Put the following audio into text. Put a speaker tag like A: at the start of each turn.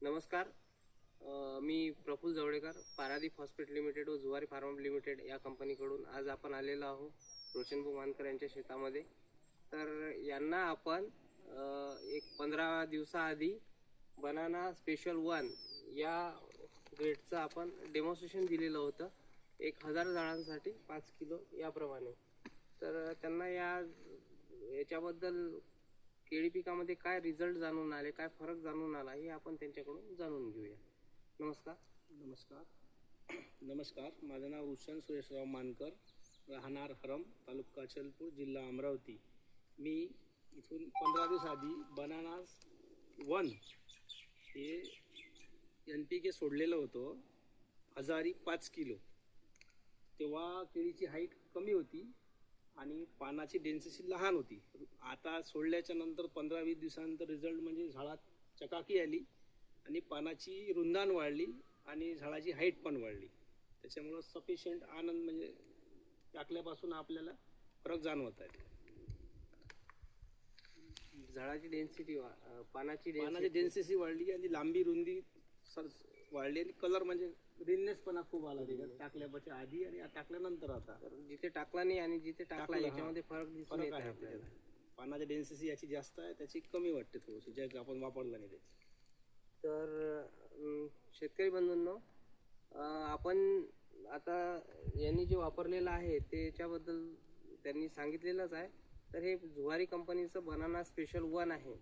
A: नमस्कार. मी Praful Jawalekar, Paradip hospital limited व Zuari pharma limited या कंपनीकडून आज आपण आलेलो आहोत रोशनभाऊ मानकर यांच्या शेतामध्ये. तर यांना आपण एक 15 दिवसाआधी बनाना स्पेशल 1 या ग्रेडचं आपण डेमॉन्स्ट्रेशन दिलेलं होतं. 1000 झाडांसाठी 5 किलो याप्रमाणे. तर त्यांना याच्याबद्दल केळी पिकामध्ये काय रिझल्ट जाणून आले, काय फरक जाणून आला, हे आपण त्यांच्याकडून जाणून घेऊया. नमस्कार.
B: नमस्कार. माझं नाव रोशन सुरेशराव मानकर, राहणार हरम, तालुका चलपूर, जिल्हा अमरावती. मी इथून 15 दिवस आधी बनाना 1 हे NPK सोडलेलं होतं. 5 किलो. तेव्हा केळीची हाईट कमी होती आणि पानाची डेन्सिटी लहान होती. आता सोडल्याच्या नंतर 15-20 दिवसानंतर रिझल्ट म्हणजे झाडात चकाकी आली आणि पानाची रुंदाण वाढली आणि झाडाची हाईट पण वाढली. त्याच्यामुळं सफिशियंट आनंद म्हणजे टाकल्यापासून आपल्याला फरक जाणवत आहे.
A: झाडाची डेन्सिटी, पानाची
B: डेन्सिटी वाढली आणि लांबी रुंदी वाढली आणि कलर म्हणजे ग्रीननेसपणा खूप आला त्याच्यात टाकल्यापासून आधी आणि टाकल्यानंतर. आता
A: जिथे टाकला नाही आणि जिथे टाकला याच्यामध्ये फरक दिसून येत आहे आपल्याला.
B: पानाची डेन्सिटी याची जास्त आहे, त्याची कमी वाटते थोडीशी, ज्या आपण वापरला नाही त्याची.
A: तर शेतकरी बंधूंनो, आपण आता यांनी जे वापरलेलं आहे त्याच्याबद्दल त्यांनी सांगितलेलंच आहे. तर हे जुवारी कंपनीचं बनाना स्पेशल 1 आहे.